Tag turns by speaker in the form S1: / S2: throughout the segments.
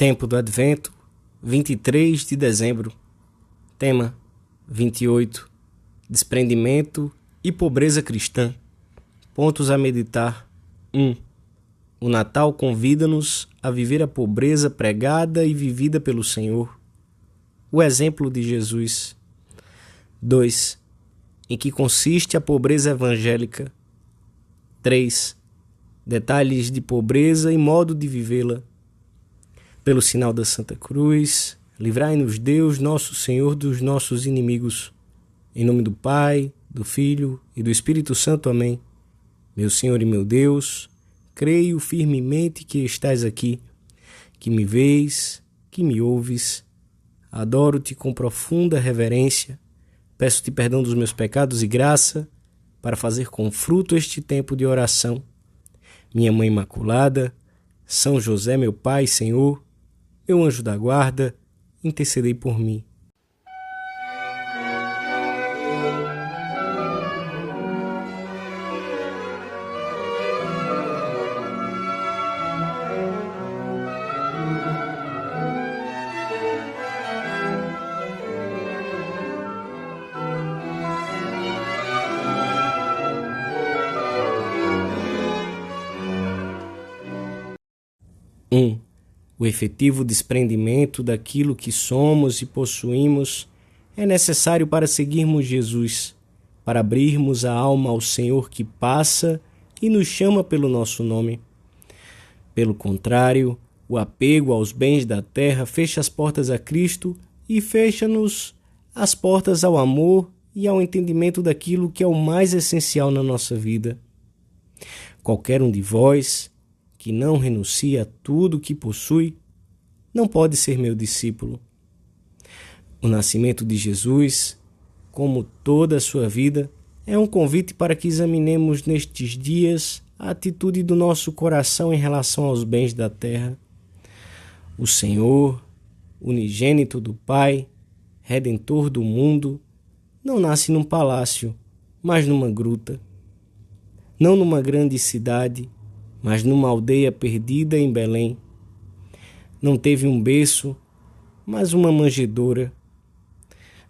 S1: Tempo do Advento, 23 de dezembro. Tema 28. Desprendimento e pobreza cristã. Pontos a meditar. 1. O Natal convida-nos a viver a pobreza pregada e vivida pelo Senhor. O exemplo de Jesus. 2. Em que consiste a pobreza evangélica. 3. Detalhes de pobreza e modo de vivê-la. Pelo sinal da Santa Cruz, livrai-nos Deus, nosso Senhor, dos nossos inimigos. Em nome do Pai, do Filho e do Espírito Santo. Amém. Meu Senhor e meu Deus, creio firmemente que estás aqui, que me vês, que me ouves. Adoro-te com profunda reverência. Peço-te perdão dos meus pecados e graça para fazer com fruto este tempo de oração. Minha Mãe Imaculada, São José, meu Pai, Senhor, meu anjo da guarda, intercedei por mim. O efetivo desprendimento daquilo que somos e possuímos é necessário para seguirmos Jesus, para abrirmos a alma ao Senhor que passa e nos chama pelo nosso nome. Pelo contrário, o apego aos bens da terra fecha as portas a Cristo e fecha-nos as portas ao amor e ao entendimento daquilo que é o mais essencial na nossa vida. Qualquer um de vós que não renuncia a tudo que possui, não pode ser meu discípulo. O nascimento de Jesus, como toda a sua vida, é um convite para que examinemos nestes dias a atitude do nosso coração em relação aos bens da terra. O Senhor, unigênito do Pai, Redentor do mundo, não nasce num palácio, mas numa gruta. Não numa grande cidade, mas numa aldeia perdida em Belém. Não teve um berço, mas uma manjedoura.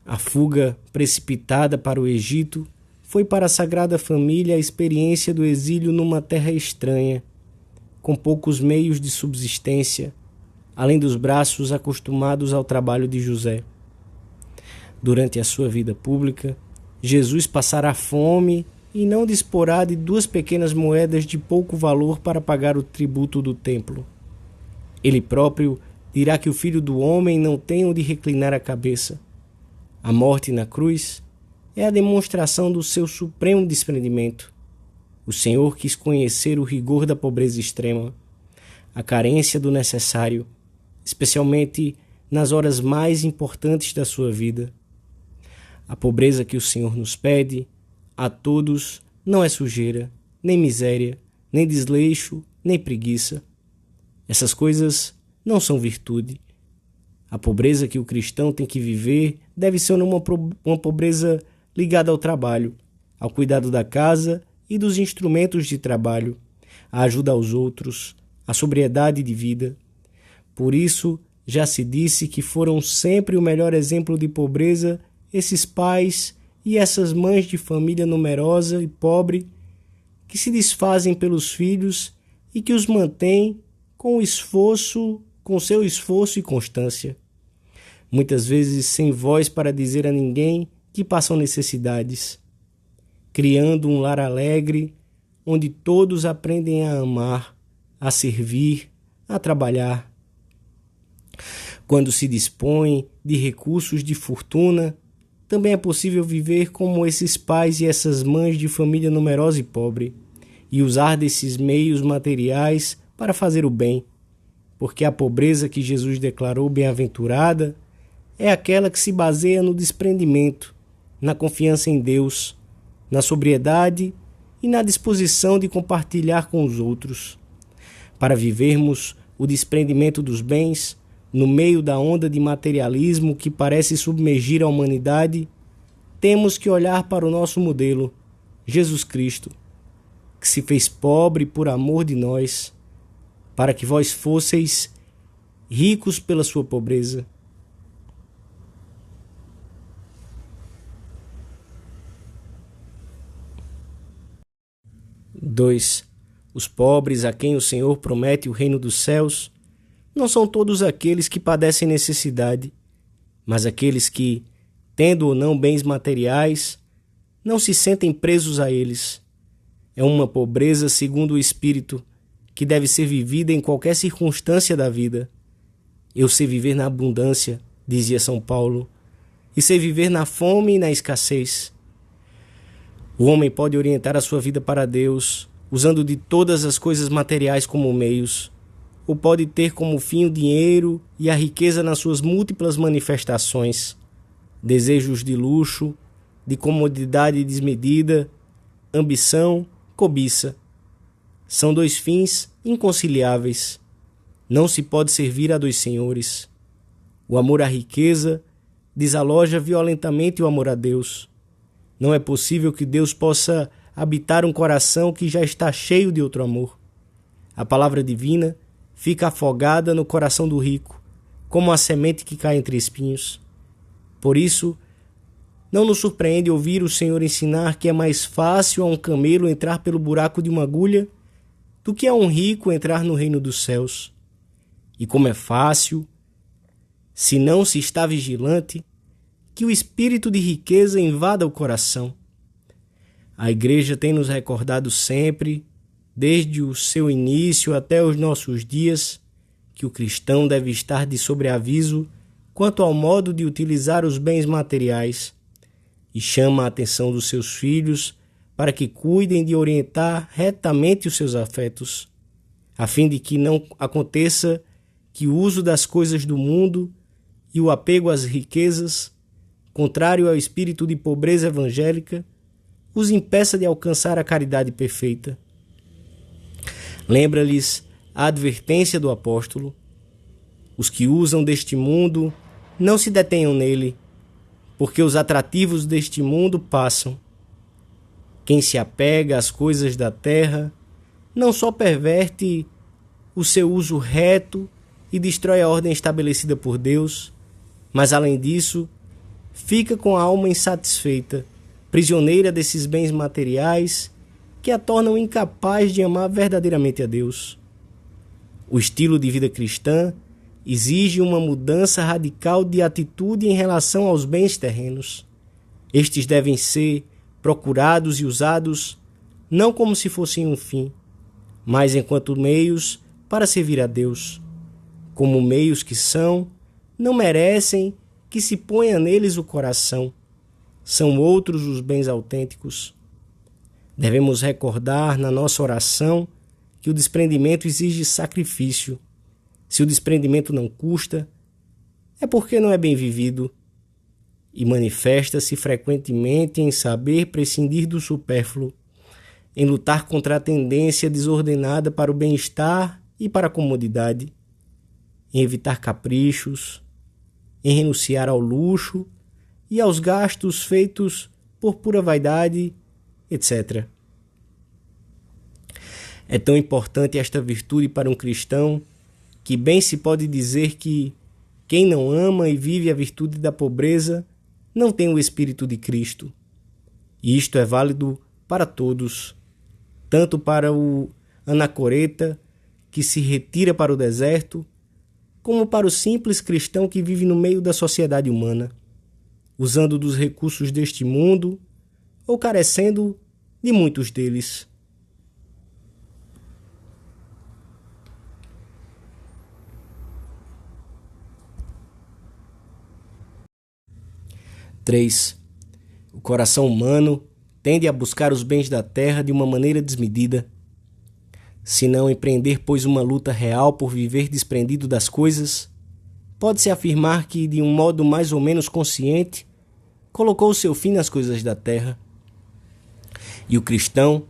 S1: A fuga precipitada para o Egito foi para a Sagrada Família a experiência do exílio numa terra estranha, com poucos meios de subsistência, além dos braços acostumados ao trabalho de José. Durante a sua vida pública, Jesus passará fome e não disporá de 2 pequenas moedas de pouco valor para pagar o tributo do templo. Ele próprio dirá que o Filho do Homem não tem onde reclinar a cabeça. A morte na cruz é a demonstração do seu supremo desprendimento. O Senhor quis conhecer o rigor da pobreza extrema, a carência do necessário, especialmente nas horas mais importantes da sua vida. A pobreza que o Senhor nos pede a todos não é sujeira, nem miséria, nem desleixo, nem preguiça. Essas coisas não são virtude. A pobreza que o cristão tem que viver deve ser uma pobreza ligada ao trabalho, ao cuidado da casa e dos instrumentos de trabalho, à ajuda aos outros, à sobriedade de vida. Por isso, já se disse que foram sempre o melhor exemplo de pobreza esses pais e essas mães de família numerosa e pobre que se desfazem pelos filhos e que os mantêm com seu esforço e constância. Muitas vezes sem voz para dizer a ninguém que passam necessidades, criando um lar alegre onde todos aprendem a amar, a servir, a trabalhar. Quando se dispõe de recursos de fortuna, também é possível viver como esses pais e essas mães de família numerosa e pobre, e usar desses meios materiais para fazer o bem, porque a pobreza que Jesus declarou bem-aventurada é aquela que se baseia no desprendimento, na confiança em Deus, na sobriedade e na disposição de compartilhar com os outros. Para vivermos o desprendimento dos bens, no meio da onda de materialismo que parece submergir a humanidade, temos que olhar para o nosso modelo, Jesus Cristo, que se fez pobre por amor de nós, para que vós fosseis ricos pela sua pobreza. Dois, os pobres a quem o Senhor promete o reino dos céus não são todos aqueles que padecem necessidade, mas aqueles que, tendo ou não bens materiais, não se sentem presos a eles. É uma pobreza segundo o Espírito, que deve ser vivida em qualquer circunstância da vida. Eu sei viver na abundância, dizia São Paulo, e sei viver na fome e na escassez. O homem pode orientar a sua vida para Deus, usando de todas as coisas materiais como meios, ou pode ter como fim o dinheiro e a riqueza nas suas múltiplas manifestações, desejos de luxo, de comodidade desmedida, ambição, cobiça. São dois fins inconciliáveis. Não se pode servir a dois senhores. O amor à riqueza desaloja violentamente o amor a Deus. Não é possível que Deus possa habitar um coração que já está cheio de outro amor. A palavra divina fica afogada no coração do rico, como a semente que cai entre espinhos. Por isso, não nos surpreende ouvir o Senhor ensinar que é mais fácil a um camelo entrar pelo buraco de uma agulha do que a um rico entrar no reino dos céus. E como é fácil, se não se está vigilante, que o espírito de riqueza invada o coração. A Igreja tem nos recordado sempre, desde o seu início até os nossos dias, que o cristão deve estar de sobreaviso quanto ao modo de utilizar os bens materiais, e chama a atenção dos seus filhos para que cuidem de orientar retamente os seus afetos, a fim de que não aconteça que o uso das coisas do mundo e o apego às riquezas, contrário ao espírito de pobreza evangélica, os impeça de alcançar a caridade perfeita. Lembra-lhes a advertência do apóstolo: os que usam deste mundo não se detenham nele, porque os atrativos deste mundo passam. Quem se apega às coisas da terra não só perverte o seu uso reto e destrói a ordem estabelecida por Deus, mas além disso, fica com a alma insatisfeita, prisioneira desses bens materiais que a tornam incapaz de amar verdadeiramente a Deus. O estilo de vida cristã exige uma mudança radical de atitude em relação aos bens terrenos. Estes devem ser procurados e usados não como se fossem um fim, mas enquanto meios para servir a Deus. Como meios que são, não merecem que se ponha neles o coração. São outros os bens autênticos. Devemos recordar na nossa oração que o desprendimento exige sacrifício. Se o desprendimento não custa, é porque não é bem vivido, e manifesta-se frequentemente em saber prescindir do supérfluo, em lutar contra a tendência desordenada para o bem-estar e para a comodidade, em evitar caprichos, em renunciar ao luxo e aos gastos feitos por pura vaidade, etc. É tão importante esta virtude para um cristão que bem se pode dizer que quem não ama e vive a virtude da pobreza não tem o Espírito de Cristo. E isto é válido para todos, tanto para o anacoreta que se retira para o deserto, como para o simples cristão que vive no meio da sociedade humana, usando dos recursos deste mundo ou carecendo de muitos deles. Três, o coração humano tende a buscar os bens da terra de uma maneira desmedida. Se não empreender, pois, uma luta real por viver desprendido das coisas, pode-se afirmar que, de um modo mais ou menos consciente, colocou seu fim nas coisas da terra. E o cristão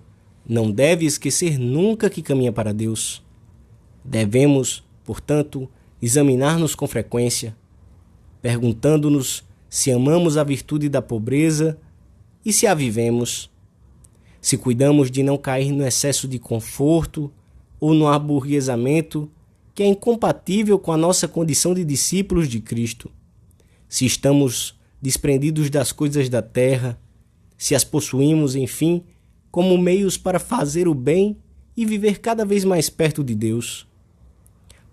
S1: não deve esquecer nunca que caminha para Deus. Devemos, portanto, examinar-nos com frequência, perguntando-nos se amamos a virtude da pobreza e se a vivemos, se cuidamos de não cair no excesso de conforto ou no aburguesamento que é incompatível com a nossa condição de discípulos de Cristo. Se estamos desprendidos das coisas da terra, se as possuímos, enfim, como meios para fazer o bem e viver cada vez mais perto de Deus.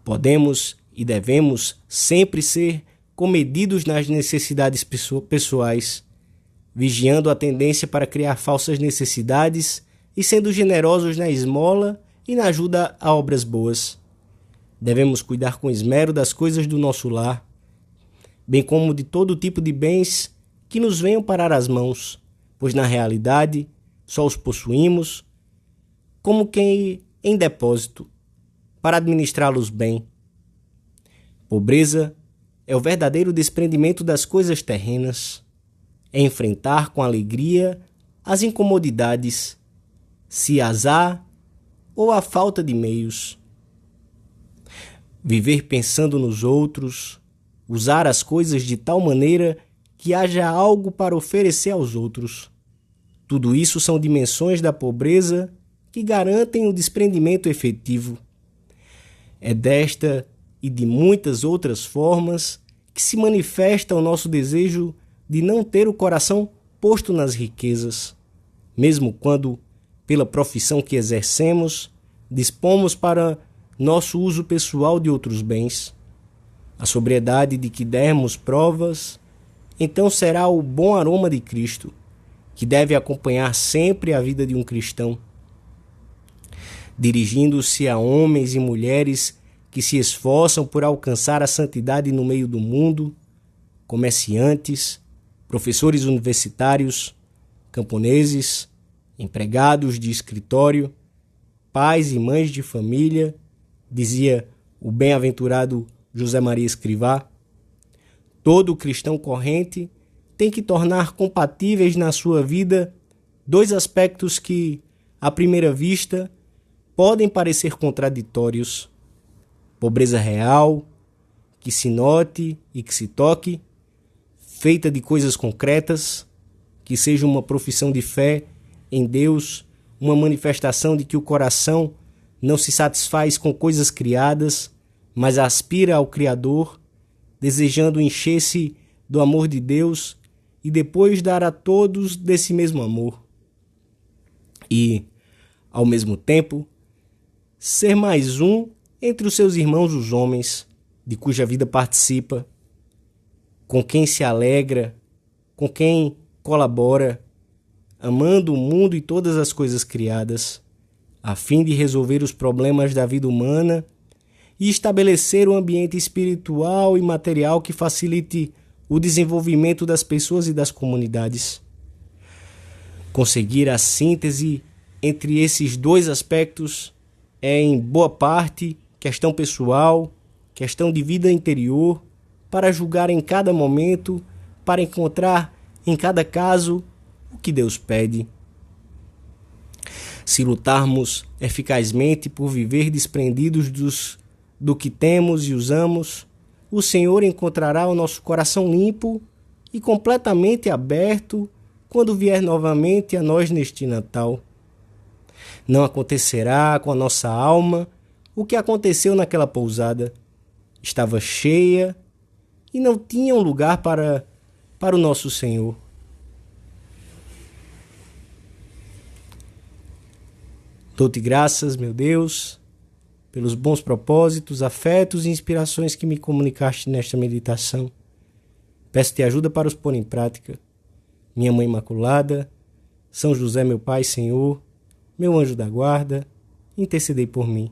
S1: Podemos e devemos sempre ser comedidos nas necessidades pessoais, vigiando a tendência para criar falsas necessidades e sendo generosos na esmola e na ajuda a obras boas. Devemos cuidar com esmero das coisas do nosso lar, bem como de todo tipo de bens que nos venham parar as mãos, pois na realidade só os possuímos como quem em depósito, para administrá-los bem. Pobreza é o verdadeiro desprendimento das coisas terrenas, é enfrentar com alegria as incomodidades, se as há ou a falta de meios. Viver pensando nos outros, usar as coisas de tal maneira que haja algo para oferecer aos outros. Tudo isso são dimensões da pobreza que garantem o desprendimento efetivo. É desta e de muitas outras formas que se manifesta o nosso desejo de não ter o coração posto nas riquezas, mesmo quando, pela profissão que exercemos, dispomos para nosso uso pessoal de outros bens. A sobriedade de que dermos provas, então será o bom aroma de Cristo, que deve acompanhar sempre a vida de um cristão. Dirigindo-se a homens e mulheres que se esforçam por alcançar a santidade no meio do mundo, comerciantes, professores universitários, camponeses, empregados de escritório, pais e mães de família, dizia o bem-aventurado José Maria Escrivá, todo cristão corrente tem que tornar compatíveis na sua vida dois aspectos que, à primeira vista, podem parecer contraditórios: pobreza real, que se note e que se toque, feita de coisas concretas, que seja uma profissão de fé em Deus, uma manifestação de que o coração não se satisfaz com coisas criadas, mas aspira ao Criador, desejando encher-se do amor de Deus e depois dar a todos desse mesmo amor. E, ao mesmo tempo, ser mais um entre os seus irmãos os homens, de cuja vida participa, com quem se alegra, com quem colabora, amando o mundo e todas as coisas criadas, a fim de resolver os problemas da vida humana e estabelecer um ambiente espiritual e material que facilite o desenvolvimento das pessoas e das comunidades. Conseguir a síntese entre esses dois aspectos é, em boa parte, questão pessoal, questão de vida interior, para julgar em cada momento, para encontrar em cada caso o que Deus pede. Se lutarmos eficazmente por viver desprendidos do que temos e usamos, o Senhor encontrará o nosso coração limpo e completamente aberto quando vier novamente a nós neste Natal. Não acontecerá com a nossa alma o que aconteceu naquela pousada. Estava cheia e não tinha um lugar para o nosso Senhor. Dou-te graças, meu Deus, pelos bons propósitos, afetos e inspirações que me comunicaste nesta meditação. Peço-te ajuda para os pôr em prática. Minha Mãe Imaculada, São José, meu Pai, Senhor, meu anjo da guarda, intercedei por mim.